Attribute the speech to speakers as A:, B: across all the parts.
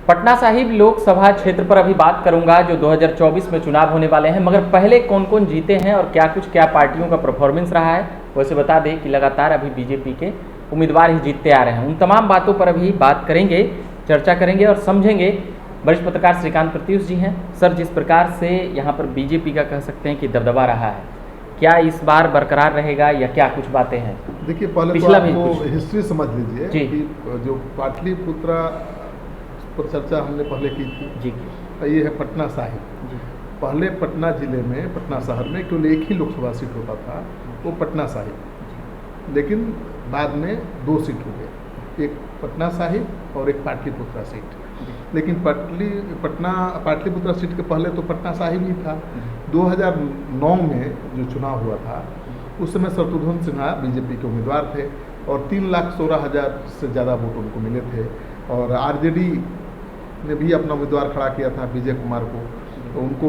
A: पटना साहिब लोकसभा क्षेत्र पर अभी बात करूंगा जो 2024 में चुनाव होने वाले हैं, मगर पहले कौन कौन जीते हैं और क्या पार्टियों का परफॉर्मेंस रहा है। वैसे बता दें कि लगातार अभी बीजेपी के उम्मीदवार ही जीतते आ रहे हैं। उन तमाम बातों पर अभी बात करेंगे, चर्चा करेंगे और समझेंगे। वरिष्ठ पत्रकार श्रीकांत प्रत्युष जी हैं। सर, जिस प्रकार से यहाँ पर बीजेपी का कह सकते हैं कि दबदबा रहा है, क्या इस बार बरकरार रहेगा या क्या कुछ बातें हैं?
B: देखिए, पहले
A: पिछला
B: तो
A: भी
B: आपको
A: कुछ
B: हिस्ट्री समझ लीजिए
A: जी।
B: कि जो पाटलिपुत्रा पर चर्चा हमने पहले की थी
A: जी
B: ये है पटना साहिब।
A: जी
B: पहले पटना जिले में, पटना शहर में केवल एक ही लोकसभा सीट होता था, वो पटना साहिब। लेकिन बाद में 2 सीट हो गए, एक पटना साहिब और एक पाटलिपुत्रा सीट। लेकिन पाटलिपुत्रा सीट के पहले तो पटना साहिब ही था। 2009 में जो चुनाव हुआ था उस समय शत्रुघ्न सिन्हा बीजेपी के उम्मीदवार थे और 3,16,000 से ज़्यादा वोट उनको मिले थे। और आरजेडी ने भी अपना उम्मीदवार खड़ा किया था विजय कुमार को, तो उनको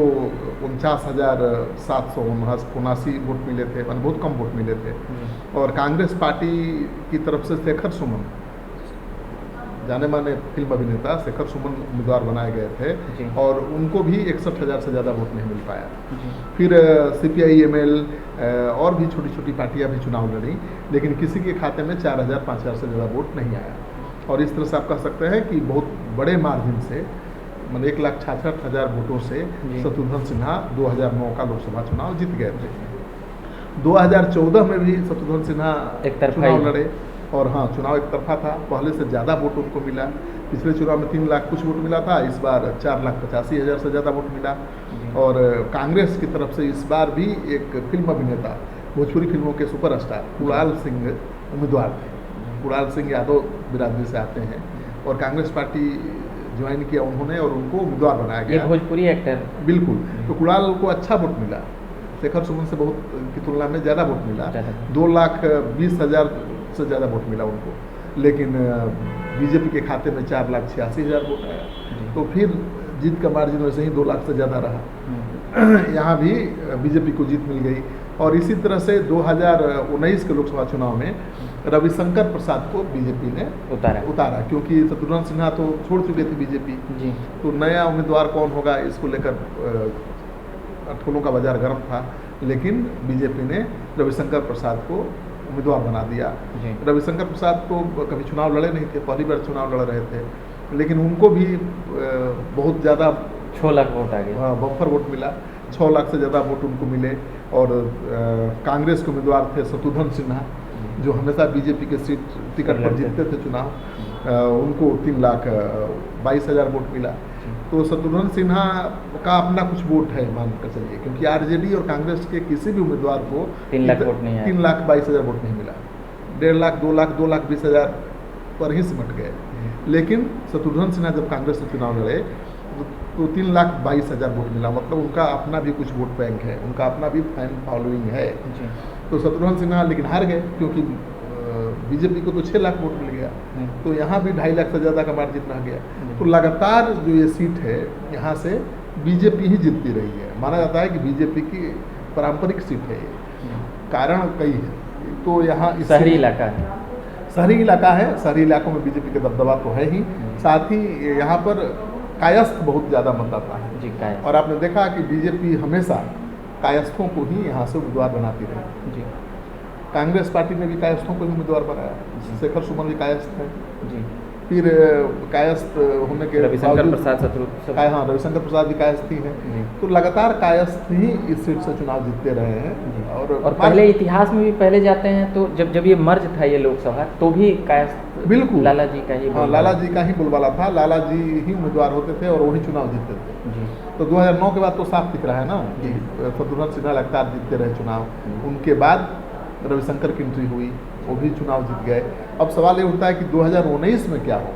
B: 49,779 वोट मिले थे, मतलब बहुत कम वोट मिले थे। और कांग्रेस पार्टी की तरफ से शेखर सुमन, जाने माने फिल्म अभिनेता शेखर सुमन उम्मीदवार बनाए गए थे और उनको भी 61,000 से ज़्यादा वोट नहीं मिल पाया। फिर CPI-ML और भी छोटी छोटी पार्टियां भी चुनाव लड़ी, लेकिन किसी के खाते में 4,000-5,000 से ज़्यादा वोट नहीं आया। और इस तरह से आप कह सकते हैं कि बहुत बड़े मार्जिन से, मतलब 1,66,000 वोटों से शत्रुघ्न सिन्हा 2009 का लोकसभा चुनाव जीत गए थे। 2014 में भी शत्रुघ्न सिन्हा चुनाव लड़े और हाँ, चुनाव एक तरफा था। पहले से ज़्यादा वोट उनको मिला। पिछले चुनाव में 3 लाख कुछ वोट मिला था, इस बार 4,85,000 से ज़्यादा वोट मिला। और कांग्रेस की तरफ से इस बार भी एक फिल्म अभिनेता, भोजपुरी फिल्मों के सुपरस्टार कुणाल सिंह उम्मीदवार थे। कुणाल सिंह यादव बिरादरी से आते हैं और कांग्रेस पार्टी ज्वाइन किया उन्होंने और उनको उम्मीदवार बनाया गया।
A: भोजपुरी एक्टर,
B: बिल्कुल। तो कुणाल को अच्छा वोट मिला, शेखर सुमन से बहुत की तुलना में ज़्यादा वोट मिला। 2,20,000 से ज़्यादा वोट मिला उनको। लेकिन बीजेपी के खाते में 4,86,000 वोट आया। तो फिर जीत का मार्जिन वैसे ही 2 लाख से ज़्यादा रहा। यहाँ भी बीजेपी को जीत मिल गई। और इसी तरह से 2019 के लोकसभा चुनाव में रविशंकर प्रसाद को बीजेपी ने उतारा, क्योंकि शत्रुघ्न सिन्हा तो छोड़ चुके थे बीजेपी। तो नया उम्मीदवार कौन होगा, इसको लेकर अटकलों का बाजार गर्म था। लेकिन बीजेपी ने रविशंकर प्रसाद को उम्मीदवार बना दिया। रविशंकर प्रसाद को कभी चुनाव लड़े नहीं थे, पहली बार चुनाव लड़ रहे थे, लेकिन उनको भी बहुत ज़्यादा
A: 6 लाख वोट आ गए।
B: हाँ, बम्पर वोट मिला। 6 लाख से ज़्यादा वोट उनको मिले। और कांग्रेस के उम्मीदवार थे शत्रुघ्न सिन्हा, जो हमेशा बीजेपी के टिकट पर जीतते थे चुनाव, उनको 3,22,000 वोट मिला। तो शत्रुघ्न सिन्हा का अपना कुछ वोट है, मान कर चलिए, क्योंकि आरजेडी और कांग्रेस के किसी भी उम्मीदवार को 3,22,000 वोट नहीं मिला। 1.5 लाख, 2 लाख, 2,20,000 पर ही सिमट गए। लेकिन शत्रुघ्न सिन्हा जब कांग्रेस से चुनाव लड़े तो 3,22,000 वोट मिला। मतलब उनका अपना भी कुछ वोट बैंक है, उनका अपना भी फैन फॉलोइंग है। तो शत्रुघ्न सिन्हा लेकिन हार गए, क्योंकि बीजेपी को तो 6 लाख वोट मिल गया। तो यहाँ भी 2.5 लाख से ज़्यादा का मार्जिन रह गया। तो लगातार जो ये सीट है, यहाँ से बीजेपी ही जीतती रही है। माना जाता है कि बीजेपी की पारंपरिक सीट है ये। कारण कई है। तो यहाँ
A: शहरी इलाका है,
B: शहरी इलाका है, शहरी इलाकों में बीजेपी का दबदबा तो है ही। साथ ही यहाँ पर कायस्थ बहुत ज़्यादा मतदाता है। और आपने देखा कि बीजेपी हमेशा कायस्थों को ही यहाँ से उम्मीदवार बनाती रही। कांग्रेस पार्टी ने भी कायस्थों को ही उम्मीदवार बनाया। शेखर सुमन भी कायस्थ है। फिर कायस्थ होने के
A: रविशंकर प्रसाद
B: रविशंकर प्रसाद भी कायस्थ ही है। तो लगातार कायस्थ ही इस सीट से चुनाव जीतते रहे हैं।
A: और पहले इतिहास में भी पहले जाते हैं तो जब ये मर्ज था ये लोकसभा, तो भी कायस्थ
B: बिल्कुल
A: लाला जी का ही
B: लाला जी का ही बोलबाला था। लाला जी ही उम्मीदवार होते थे और वही चुनाव जीतते थे। तो 2009 के बाद तो साफ दिख रहा है ना कि शत्रुघ्न सिन्हा लगातार जीतते रहे चुनाव। उनके बाद रविशंकर की एंट्री हुई, वो भी चुनाव जीत गए। अब सवाल ये उठता है कि 2019 में क्या हो।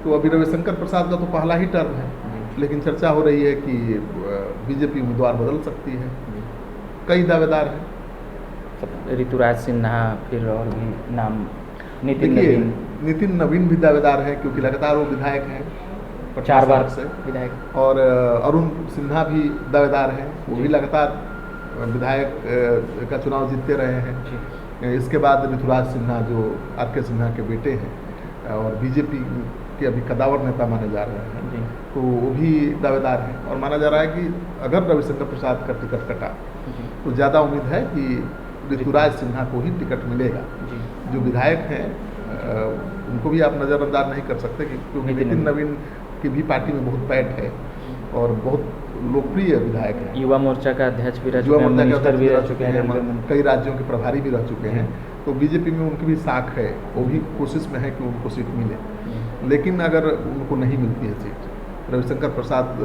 B: तो अभी रविशंकर प्रसाद का तो पहला ही टर्म है, लेकिन चर्चा हो रही है कि बीजेपी उम्मीदवार बदल सकती है। कई दावेदार हैं,
A: ऋतुराज सिन्हा, फिर और भी नाम,
B: नितिन नवीन भी दावेदार है, क्योंकि लगातार वो विधायक हैं
A: 4 बार
B: से
A: विधायक।
B: और अरुण सिन्हा भी दावेदार हैं, वो भी लगातार विधायक का चुनाव जीतते रहे हैं। इसके बाद ऋतुराज सिन्हा जो RK सिन्हा के बेटे हैं और बीजेपी के अभी कदावर नेता माने जा रहे हैं,
A: जी
B: तो वो भी दावेदार हैं और माना जा रहा है कि अगर रविशंकर प्रसाद का टिकट कटा
A: जी
B: तो ज़्यादा उम्मीद है कि ऋतुराज सिन्हा को ही टिकट मिलेगा।
A: जी
B: जो विधायक हैं उनको भी आप नज़रअंदाज नहीं कर सकते क्योंकि नितिन नवीन की भी पार्टी में बहुत पैठ है और बहुत लोकप्रिय विधायक है।
A: युवा मोर्चा का अध्यक्ष भी रह
B: युवा
A: चुके हैं,
B: मोर्चा के
A: मिनिस्टर भी
B: अध्यक्ष
A: रह चुके हैं, रेलवे मंत्री।
B: कई राज्यों के प्रभारी भी रह चुके हैं, तो बीजेपी में उनकी भी साख है, वो भी कोशिश में है कि उनको सीट मिले। लेकिन अगर उनको नहीं मिलती है सीट, रविशंकर प्रसाद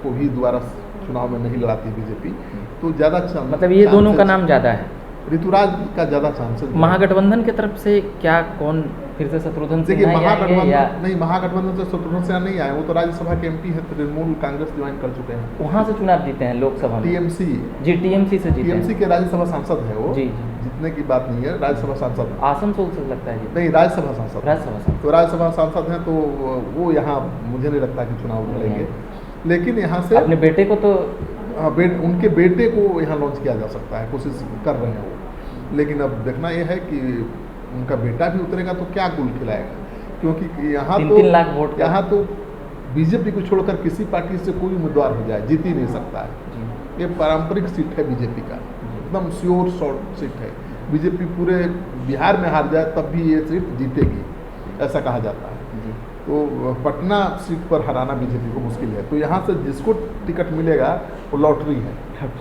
B: को भी दोबारा चुनाव में नहीं लड़ाती बीजेपी, तो ज़्यादा
A: मतलब ये दोनों का नाम ज़्यादा है,
B: ऋतुराज का ज़्यादा चांसेस।
A: महागठबंधन की तरफ से क्या कौन फिर से शत्रुघ्न
B: देखिए
A: सिन्हा ही आएंगे
B: महागठबंधन
A: या
B: नहीं, महागठबंधन से शत्रुघ्न सिन्हा नहीं आए, वो तो राज्यसभा के एमपी हैं, तृणमूल कांग्रेस ज्वाइन कर चुके हैं।
A: वहाँ से चुनाव जीते हैं लोकसभा में?
B: टीएमसी
A: जी टीएमसी से जीते
B: टीएमसी
A: हैं।
B: के राज्यसभा सांसद है वो,
A: जी जी
B: जितने की बात नहीं है, राज्यसभा सांसद
A: आसनसोल से लगता है जी,
B: नहीं, राज्यसभा सांसद
A: राज्यसभा सांसद।
B: तो राज्यसभा सांसद हैं, तो वो यहाँ मुझे नहीं लगता कि चुनाव लड़ेंगे। लेकिन यहाँ से
A: अपने बेटे को तो
B: उनके बेटे को यहाँ लॉन्च किया जा सकता है, कोशिश कर रहे हैं वो। लेकिन अब देखना यह है कि उनका बेटा भी उतरेगा तो क्या गुल खिलाएगा, क्योंकि यहाँ
A: 3-3 लाख वोट का।
B: यहाँ तो बीजेपी को छोड़कर किसी पार्टी से कोई उम्मीदवार हो जाए जीत ही नहीं सकता है।
A: जी
B: ये पारंपरिक सीट है बीजेपी का, एकदम श्योर शॉर्ट सीट है। बीजेपी पूरे बिहार में हार जाए तब भी ये सीट जीतेगी, ऐसा कहा जाता है।
A: जी
B: तो पटना सीट पर हराना बीजेपी को मुश्किल है, तो यहाँ से जिसको टिकट मिलेगा वो लॉटरी है,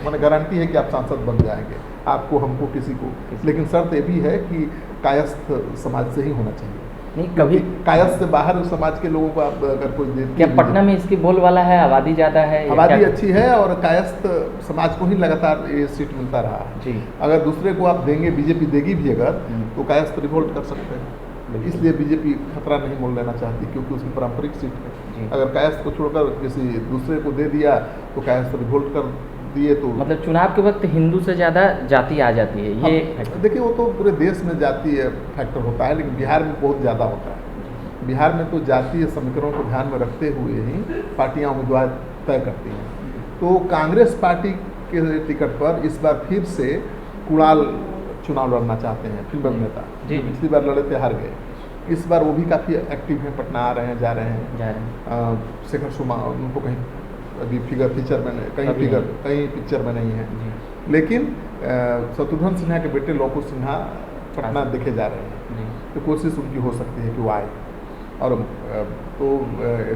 B: मैंने गारंटी है कि आप सांसद बन जाएंगे, आपको हमको किसी को। लेकिन शर्त ये भी है कि कायस्थ समाज से ही होना चाहिए,
A: नहीं कभी
B: कायस्थ से बाहर समाज के लोगों को आप अगर कोई देती
A: क्या पटना में इसकी बोलबाला है, आबादी ज़्यादा है या
B: आबादी
A: क्या?
B: अच्छी है और कायस्थ समाज को ही लगातार ये सीट मिलता रहा है।
A: जी
B: अगर दूसरे को आप देंगे, बीजेपी देगी भी अगर, तो कायस्थ रिवोल्ट कर सकते हैं।
A: बिल्कुल।
B: इसलिए बीजेपी खतरा नहीं मोल लेना चाहती, क्योंकि उसकी पारंपरिक सीट
A: जी।
B: है। अगर कायस्थ को छोड़कर किसी दूसरे को दे दिया तो कायस्थ रिवोल्ट कर दिए तो
A: मतलब चुनाव के वक्त हिंदू से ज़्यादा जाति आ जाती है, ये एक फैक्टर।
B: देखिए वो तो पूरे देश में जातीय फैक्टर होता है, लेकिन बिहार में बहुत ज़्यादा होता है। बिहार में तो जातीय समीकरणों को ध्यान में रखते हुए ही पार्टियां उम्मीदवार तय करती हैं। तो कांग्रेस पार्टी के टिकट पर इस बार फिर से कुणाल चुनाव लड़ना चाहते हैं, फिल्म अभिनेता।
A: जी।
B: पिछली बार लड़े थे, हार गए। इस बार वो भी काफ़ी एक्टिव हैं, पटना आ रहे हैं, जा रहे हैं।
A: जा रहे हैं
B: शेखर सुमा उनको कहीं अभी फिगर फीचर में कहीं
A: अभी
B: फिगर
A: नहीं।
B: कहीं पिक्चर में नहीं है।
A: जी
B: लेकिन शत्रुघ्न सिन्हा के बेटे लौकु सिन्हा पटना
A: हाँ।
B: देखे जा रहे हैं,
A: जी
B: तो कोशिश उनकी हो सकती है कि वो आए। और तो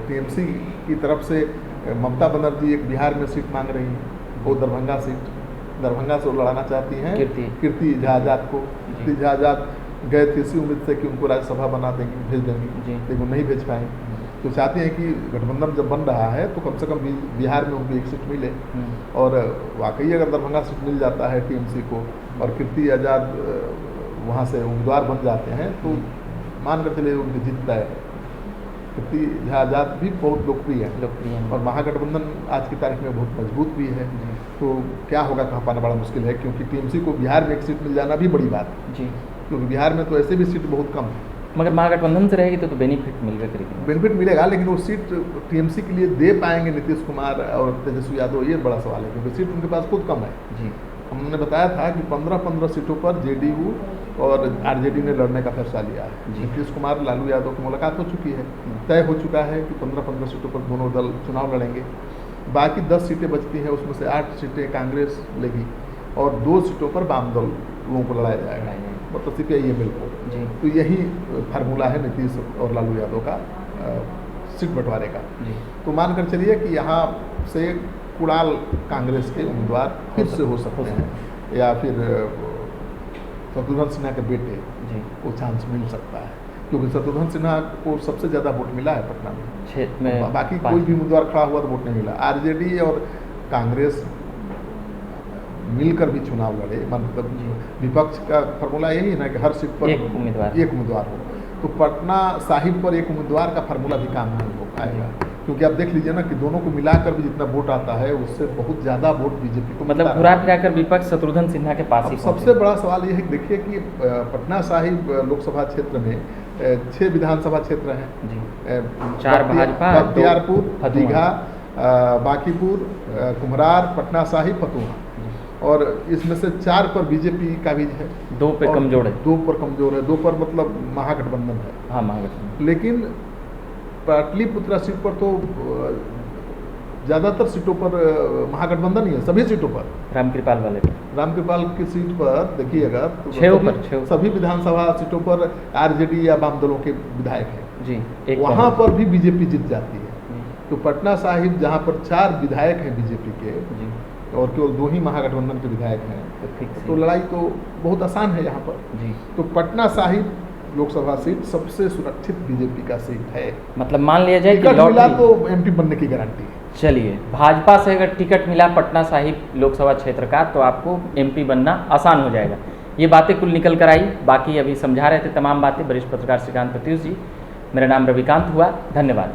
B: टीएमसी की तरफ से ममता बनर्जी एक बिहार में सीट मांग रही हैं, वो दरभंगा सीट, दरभंगा से वो लड़ाना चाहती हैं कीर्ति झा आजाद को। कीर्ति झा आजाद गए थे इसी उम्मीद से कि उनको राज्यसभा बना देंगी, भेज देंगी,
A: जी।
B: लेकिन वो नहीं भेज पाए। तो चाहती हैं कि गठबंधन जब बन रहा है तो कम से कम बिहार में उनको एक सीट मिले। और वाकई अगर दरभंगा सीट मिल जाता है टीएमसी को और कीर्ति आजाद वहाँ से उम्मीदवार बन जाते हैं, तो मान कर चलिए उनकी जीत तय है। कीर्ति झा आजाद भी बहुत लोकप्रिय है और महागठबंधन आज की तारीख में बहुत मजबूत भी है। तो क्या होगा कह पाना बड़ा मुश्किल है, क्योंकि टीएमसी को बिहार में एक सीट मिल जाना भी बड़ी बात है,
A: जी।
B: क्योंकि बिहार में तो ऐसे भी सीट बहुत कम है।
A: मगर महागठबंधन से रहेगी तो बेनिफिट मिलकर करेगी,
B: बेनिफिट मिलेगा, लेकिन वो सीट टीएमसी के लिए दे पाएंगे नीतीश कुमार और तेजस्वी यादव, ये बड़ा सवाल है, क्योंकि सीट उनके पास खुद कम है।
A: जी
B: हमने बताया था कि 15-15 सीटों पर जेडीयू और आरजेडी ने लड़ने का फैसला लिया है।
A: जी।
B: नीतीश कुमार लालू यादव की मुलाकात हो चुकी है, तय हो चुका है कि 15-15 सीटों पर दोनों दल चुनाव लड़ेंगे। बाकी 10 सीटें बचती हैं, उसमें से 8 सीटें कांग्रेस लेगी और 2 सीटों पर वाम दल लोगों को लड़ाया जाएगा, मतलब CPI-ML को।
A: जी
B: तो यही फार्मूला है नीतीश और लालू यादव का सीट बंटवारे का।
A: जी
B: तो मानकर चलिए कि यहाँ से कुणाल कांग्रेस के उम्मीदवार फिर से हो सकते हैं, या फिर शत्रुघ्न सिन्हा के बेटे
A: जी
B: को चांस मिल सकता है, क्योंकि शत्रुघ्न सिन्हा को सबसे ज़्यादा वोट मिला है पटना में।
A: क्षेत्र में
B: बाकी कोई भी उम्मीदवार खड़ा हुआ तो वोट नहीं मिला। आरजेडी और कांग्रेस मिलकर भी चुनाव लड़े, मतलब विपक्ष का फॉर्मूला यही है ना कि हर सीट पर
A: एक उम्मीदवार
B: हो। तो पटना साहिब पर एक उम्मीदवार का फार्मूला भी काम नहीं हो पाएगा, क्योंकि आप देख लीजिए ना कि दोनों को मिलाकर भी जितना वोट आता है उससे बहुत ज़्यादा वोट बीजेपी को
A: मतलब घुरा फिराकर विपक्ष शत्रुघ्न सिन्हा के पास ही
B: सबसे बड़ा सवाल ये है कि देखिए कि पटना साहिब लोकसभा क्षेत्र में 6 विधानसभा क्षेत्र हैं
A: जी। 4 भाजपा,
B: बख्तियारपुर, दीघा, बांकीपुर, कुम्हरार, पटना साहिब, फतुहा, और इसमें से 4 पर बीजेपी का भी है,
A: 2 पे कमजोर है,
B: 2 पर कमजोर है, 2 पर मतलब महागठबंधन है।
A: हाँ महागठबंधन।
B: लेकिन पाटलिपुत्रा सीट पर तो ज़्यादातर सीटों पर महागठबंधन ही है, सभी सीटों पर।
A: रामकृपाल वाले पे
B: रामकृपाल की सीट पर देखिएगा तो सभी विधानसभा सीटों पर आरजेडी या वाम दलों के विधायक हैं
A: जी,
B: वहाँ पर भी बीजेपी जीत जाती है। तो पटना साहिब जहाँ पर 4 विधायक हैं बीजेपी के
A: जी,
B: और केवल 2 ही महागठबंधन के विधायक हैं, तो लड़ाई तो बहुत आसान है यहाँ पर
A: जी।
B: तो पटना साहिब लोकसभा सीट सबसे सुरक्षित बीजेपी का सीट है।
A: मतलब मान लिया जाए कि
B: टिकट मिला तो एमपी बनने की गारंटी है।
A: चलिए, भाजपा से अगर टिकट मिला पटना साहिब लोकसभा क्षेत्र का तो आपको एमपी बनना आसान हो जाएगा। ये बातें कुल निकल कर आई, बाकी अभी समझा रहे थे तमाम बातें वरिष्ठ पत्रकार श्रीकांत प्रत्युष जी। मेरा नाम रविकांत हुआ, धन्यवाद।